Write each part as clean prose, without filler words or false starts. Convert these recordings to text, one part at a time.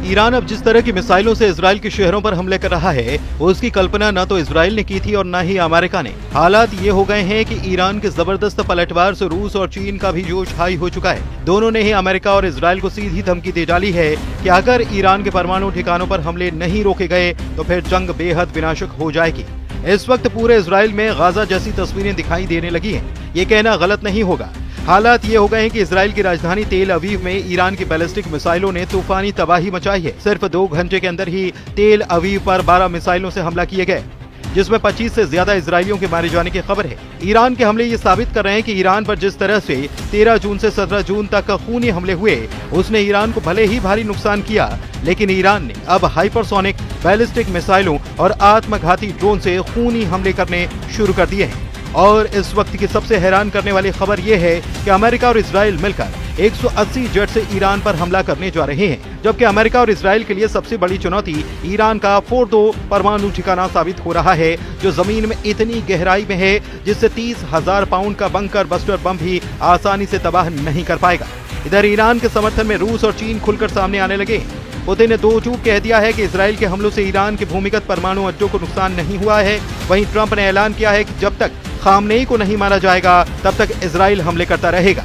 Iran अब जिस तरह की मिसाइलों से इजराइल के शहरों पर हमले कर रहा है, उसकी कल्पना न तो इजराइल ने की थी और न ही अमेरिका ने। हालात ये हो गए हैं कि ईरान के जबरदस्त पलटवार से रूस और चीन का भी जोश हाई हो चुका है। दोनों ने ही अमेरिका और इजराइल को सीधी धमकी दे डाली है कि अगर ईरान के परमाणु ठिकानों पर हमले नहीं रोके गए तो फिर जंग बेहद विनाशक हो जाएगी। इस वक्त पूरे इजराइल में गाजा जैसी तस्वीरें दिखाई देने लगी हैं। ये कहना गलत नहीं होगा। हालात ये हो गए हैं कि इजराइल की राजधानी तेल अवीव में ईरान की बैलिस्टिक मिसाइलों ने तूफानी तबाही मचाई है। सिर्फ 2 घंटे के अंदर ही तेल अवीव पर 12 मिसाइलों से हमला किए गए, जिसमें 25 से ज्यादा इजरायलियों के मारे जाने की खबर है। ईरान के हमले ये साबित कर रहे हैं कि ईरान पर जिस तरह से 13 जून से 17 जून तक खूनी हमले हुए, उसने ईरान को भले ही भारी नुकसान किया, लेकिन ईरान ने अब हाइपरसोनिक बैलिस्टिक मिसाइलों और आत्मघाती ड्रोन से खूनी हमले करने शुरू कर दिए हैं। और इस वक्त की सबसे हैरान करने वाली खबर यह है कि अमेरिका और इजराइल मिलकर 180 जेट से ईरान पर हमला करने जा रहे हैं, जबकि अमेरिका और इजराइल के लिए सबसे बड़ी चुनौती ईरान का फोर्दो परमाणु ठिकाना साबित हो रहा है, जो जमीन में इतनी गहराई में है जिससे 30,000 पाउंड का बंकर बस्टर बम भी आसानी से तबाह नहीं कर पाएगा। इधर ईरान के समर्थन में रूस और चीन खुलकर सामने आने लगे। पुतिन ने 2 टूक कह दिया है कि इजराइल के हमलों से ईरान के भूमिगत परमाणु अड्डों को नुकसान नहीं हुआ है। वहीं ट्रंप ने ऐलान किया है कि जब तक खामनेई को नहीं मारा जाएगा तब तक इजराइल हमले करता रहेगा।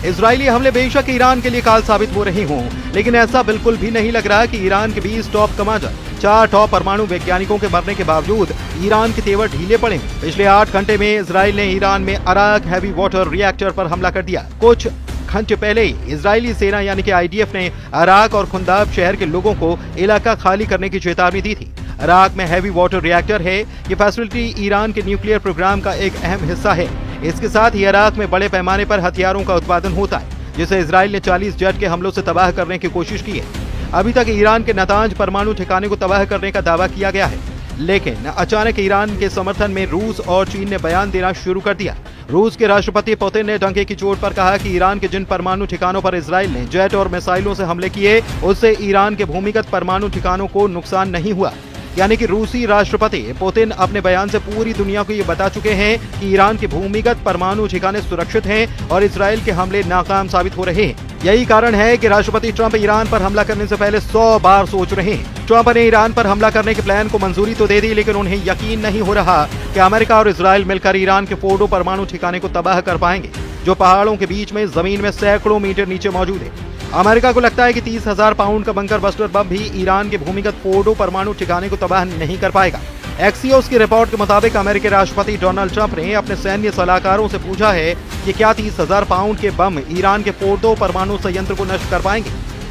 इजरायली हमले बेशक ईरान के लिए काल साबित हो रहे हों, लेकिन ऐसा बिल्कुल भी नहीं लग रहा कि ईरान के 20 टॉप कमांडर, 4 टॉप परमाणु वैज्ञानिकों के मरने के बावजूद ईरान के तेवर ढीले पड़े। पिछले 8 घंटे में इजराइल ने ईरान में अराक हैवी वाटर रिएक्टर पर हमला कर दिया। कुछ घंटे पहले ही इजरायली सेना यानी कि आईडीएफ ने अराक और खुंदाब शहर के लोगों को इलाका खाली करने की चेतावनी दी थी। अराक में हैवी वाटर रिएक्टर है। ये फैसिलिटी ईरान के न्यूक्लियर प्रोग्राम का एक अहम हिस्सा है। इसके साथ ही अराक में बड़े पैमाने पर हथियारों का उत्पादन होता है, जिसे इजराइल ने 40 जेट के हमलों से तबाह करने की कोशिश की है। अभी तक ईरान के नातांज परमाणु ठिकाने को तबाह करने का दावा किया गया है, लेकिन अचानक ईरान के समर्थन में रूस और चीन ने बयान देना शुरू कर दिया। रूस के राष्ट्रपति पुतिन ने डंके की चोट पर कहा कि ईरान के जिन परमाणु ठिकानों पर इजराइल ने जेट और मिसाइलों से हमले किए, उससे ईरान के भूमिगत परमाणु ठिकानों को नुकसान नहीं हुआ। यानी कि रूसी राष्ट्रपति पुतिन अपने बयान से पूरी दुनिया को ये बता चुके हैं कि ईरान के भूमिगत परमाणु ठिकाने सुरक्षित हैं और इजराइल के हमले नाकाम साबित हो रहे हैं। यही कारण है कि राष्ट्रपति ट्रंप ईरान पर हमला करने से पहले 100 बार सोच रहे हैं। ट्रंप ने ईरान पर हमला करने के प्लान को मंजूरी तो दे दी, लेकिन उन्हें यकीन नहीं हो रहा कि अमेरिका और इजराइल मिलकर ईरान के फोर्डो परमाणु ठिकाने को तबाह कर पाएंगे, जो पहाड़ों के बीच में जमीन में सैकड़ों मीटर नीचे मौजूद है। अमेरिका को लगता है कि 30,000 पाउंड का बंकर बस्टर बम भी ईरान के भूमिगत फोर्डो परमाणु ठिकाने को तबाह नहीं कर पाएगा। एक्सियोस की रिपोर्ट के मुताबिक अमेरिकी राष्ट्रपति डोनाल्ड ट्रंप ने अपने सैन्य सलाहकारों से पूछा है कि क्या 30,000 पाउंड के बम ईरान के फोर्डो परमाणु संयंत्र को नष्ट कर पाएंगे।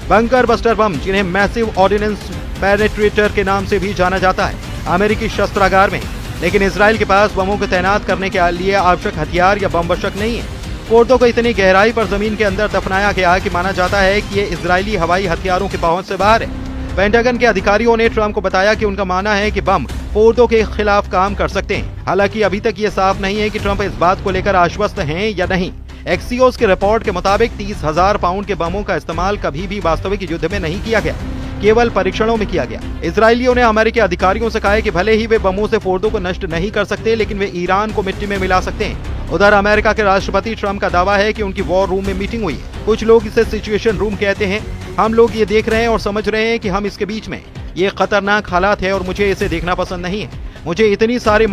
बंकर बस्टर बम, जिन्हें मैसिव ऑर्डिनेंस पेनेट्रेटर के नाम से भी जाना जाता है, अमेरिकी शस्त्रागार में, लेकिन इजराइल के पास बमों को तैनात करने के लिए आवश्यक हथियार या बम वशक नहीं है। फोर्डो को इतनी गहराई पर जमीन के अंदर दफनाया गया कि माना जाता है कि ये इजरायली हवाई हथियारों की पहुंच से बाहर है। पेंटागन के अधिकारियों ने ट्रंप को बताया कि उनका मानना है कि बम फोर्डो के खिलाफ काम कर सकते हैं। हालांकि अभी तक ये साफ नहीं है कि ट्रंप इस बात को लेकर आश्वस्त हैं या नहीं। एक्सियोस की रिपोर्ट के मुताबिक 30,000 पाउंड के बमों का इस्तेमाल कभी भी वास्तविक युद्ध में नहीं किया गया, केवल परीक्षणों में किया गया। इजरायलियों ने अमेरिकी अधिकारियों से कहा है कि भले ही वे बमों से फोर्डो को नष्ट नहीं कर सकते, लेकिन वे ईरान को मिट्टी में मिला सकते हैं। उधर अमेरिका के राष्ट्रपति ट्रंप का दावा है कि उनकी वॉर रूम में मीटिंग हुई है। कुछ लोग इसे सिचुएशन रूम कहते हैं। हम लोग ये देख रहे हैं और समझ रहे हैं कि हम इसके बीच में, ये खतरनाक हालात है और मुझे इसे देखना पसंद नहीं है। मुझे इतनी सारी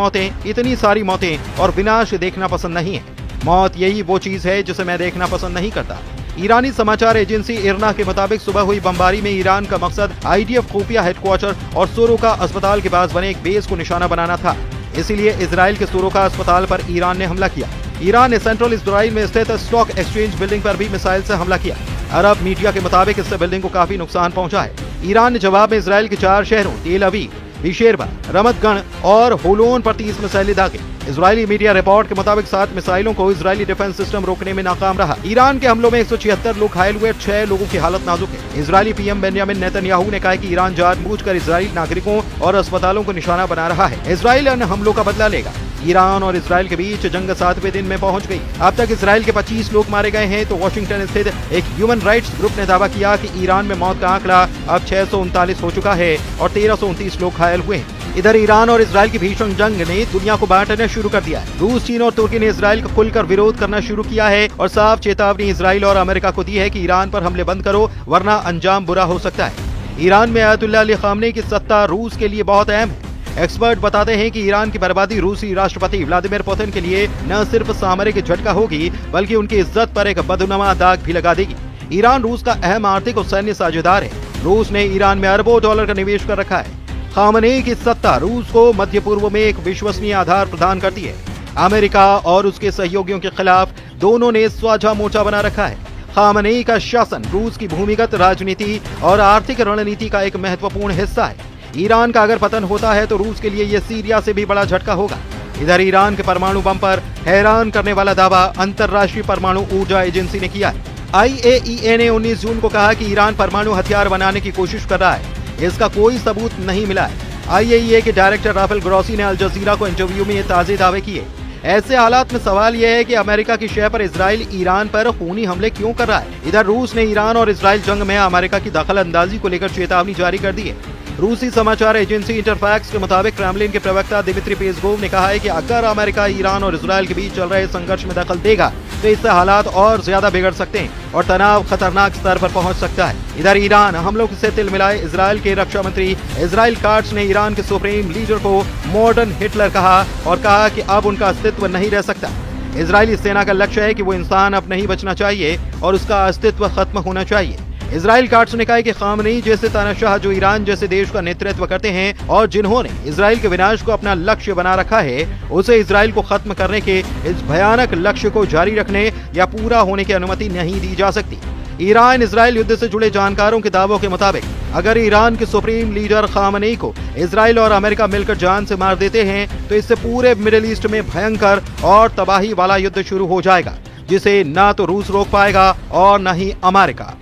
मौतें और विनाश देखना पसंद नहीं है। मौत यही वो चीज है जिसे मैं देखना पसंद नहीं करता। ईरानी समाचार एजेंसी इरना के मुताबिक सुबह हुई बमबारी में ईरान का मकसद आईडीएफ खुफिया हेडक्वार्टर और सोरोका अस्पताल के पास बने एक बेस को निशाना बनाना था। इसीलिए इजराइल के सोरोका अस्पताल पर ईरान ने हमला किया। ईरान ने सेंट्रल इजराइल में स्थित स्टॉक एक्सचेंज बिल्डिंग पर भी मिसाइल से हमला किया। अरब मीडिया के मुताबिक इससे बिल्डिंग को काफी नुकसान पहुंचा है। ईरान ने जवाब में इजराइल के 4 शहरों तेल अवीव, बिशेरबा, रमतगढ़ और होलोन पर 30 मिसाइलें दागे। इजरायली मीडिया रिपोर्ट के मुताबिक 7 मिसाइलों को इजरायली डिफेंस सिस्टम रोकने में नाकाम रहा। ईरान के हमलों में 176 लोग घायल हुए, 6 लोगों की हालत नाजुक है। इजरायली पीएम बेंजामिन नेतन्याहू ने कहा कि ईरान जानबूझकर इजरायली नागरिकों और अस्पतालों को निशाना बना रहा है। इजराइल इन हमलों का बदला लेगा। ईरान और इजराइल के बीच जंग 7वें दिन में पहुंच गई। अब तक इजराइल के 25 लोग मारे गए हैं, तो वॉशिंगटन स्थित एक ह्यूमन राइट्स ग्रुप ने दावा किया कि ईरान में मौत का आंकड़ा अब 639 हो चुका है और 1329 लोग घायल हुए हैं। इधर ईरान और इजराइल की भीषण जंग ने दुनिया को बांटना शुरू कर दिया है। रूस, चीन और तुर्की ने इजराइल का खुलकर विरोध करना शुरू किया है और साफ चेतावनी इजराइल और अमेरिका को दी है कि ईरान पर हमले बंद करो, वरना अंजाम बुरा हो सकता है। ईरान में अयतुल्लाह अली खामनेई की सत्ता रूस के लिए बहुत अहम है। एक्सपर्ट बताते हैं कि ईरान की बर्बादी रूसी राष्ट्रपति व्लादिमीर पुतिन के लिए न सिर्फ सामरिक झटका होगी, बल्कि उनकी इज्जत पर एक बदनुमा दाग भी लगा देगी। ईरान रूस का अहम आर्थिक और सैन्य साझेदार है। रूस ने ईरान में अरबों डॉलर का निवेश कर रखा है। खामनेई की सत्ता रूस को मध्य पूर्व में एक विश्वसनीय आधार प्रदान करती है। अमेरिका और उसके सहयोगियों के खिलाफ दोनों ने साझा मोर्चा बना रखा है। खामनेई का शासन रूस की भूमिगत राजनीति और आर्थिक रणनीति का एक महत्वपूर्ण हिस्सा है। ईरान का अगर पतन होता है तो रूस के लिए यह सीरिया से भी बड़ा झटका होगा। इधर ईरान के परमाणु बम पर हैरान करने वाला दावा अंतर्राष्ट्रीय परमाणु ऊर्जा एजेंसी ने किया है। IAEA ने 19 जून को कहा कि ईरान परमाणु हथियार बनाने की कोशिश कर रहा है। इसका कोई सबूत नहीं मिला है। IAEA के डायरेक्टर राफेल ग्रोसी ने अल जजीरा को इंटरव्यू में ये ताजे दावे किए। ऐसे हालात में सवाल यह है कि अमेरिका की शय पर इजराइल ईरान पर खूनी हमले क्यों कर रहा है। इधर रूस ने ईरान और इजराइल जंग में अमेरिका की दखलंदाजी को लेकर चेतावनी जारी कर दी है। रूसी समाचार एजेंसी इंटरफैक्स के मुताबिक क्रेमलिन के प्रवक्ता दिमित्री पेस्कोव ने कहा है कि अगर अमेरिका ईरान और इजराइल के बीच चल रहे संघर्ष में दखल देगा तो इससे हालात और ज्यादा बिगड़ सकते हैं और तनाव खतरनाक स्तर पर पहुंच सकता है। इधर ईरान हमलों से तिल मिलाए इजराइल के रक्षा मंत्री इजराइल काट्स ने ईरान के सुप्रीम लीडर को मॉडर्न हिटलर कहा और कहा कि अब उनका अस्तित्व नहीं रह सकता। इजरायली सेना का लक्ष्य है कि वो इंसान अब नहीं बचना चाहिए और उसका अस्तित्व खत्म होना चाहिए। इजराइल काट्स ने कहा कि खामनेई जैसे तानाशाह जो ईरान जैसे देश का नेतृत्व करते हैं और जिन्होंने इजराइल के विनाश को अपना लक्ष्य बना रखा है, उसे इजराइल को खत्म करने के इस भयानक लक्ष्य को जारी रखने या पूरा होने की अनुमति नहीं दी जा सकती। ईरान इजराइल युद्ध से जुड़े जानकारों के दावों के मुताबिक अगर ईरान के सुप्रीम लीडर खामनेई को इजराइल और अमेरिका मिलकर जान से मार देते हैं तो इससे पूरे मिडिल ईस्ट में भयंकर और तबाही वाला युद्ध शुरू हो जाएगा, जिसे ना तो रूस रोक पाएगा और न ही अमेरिका।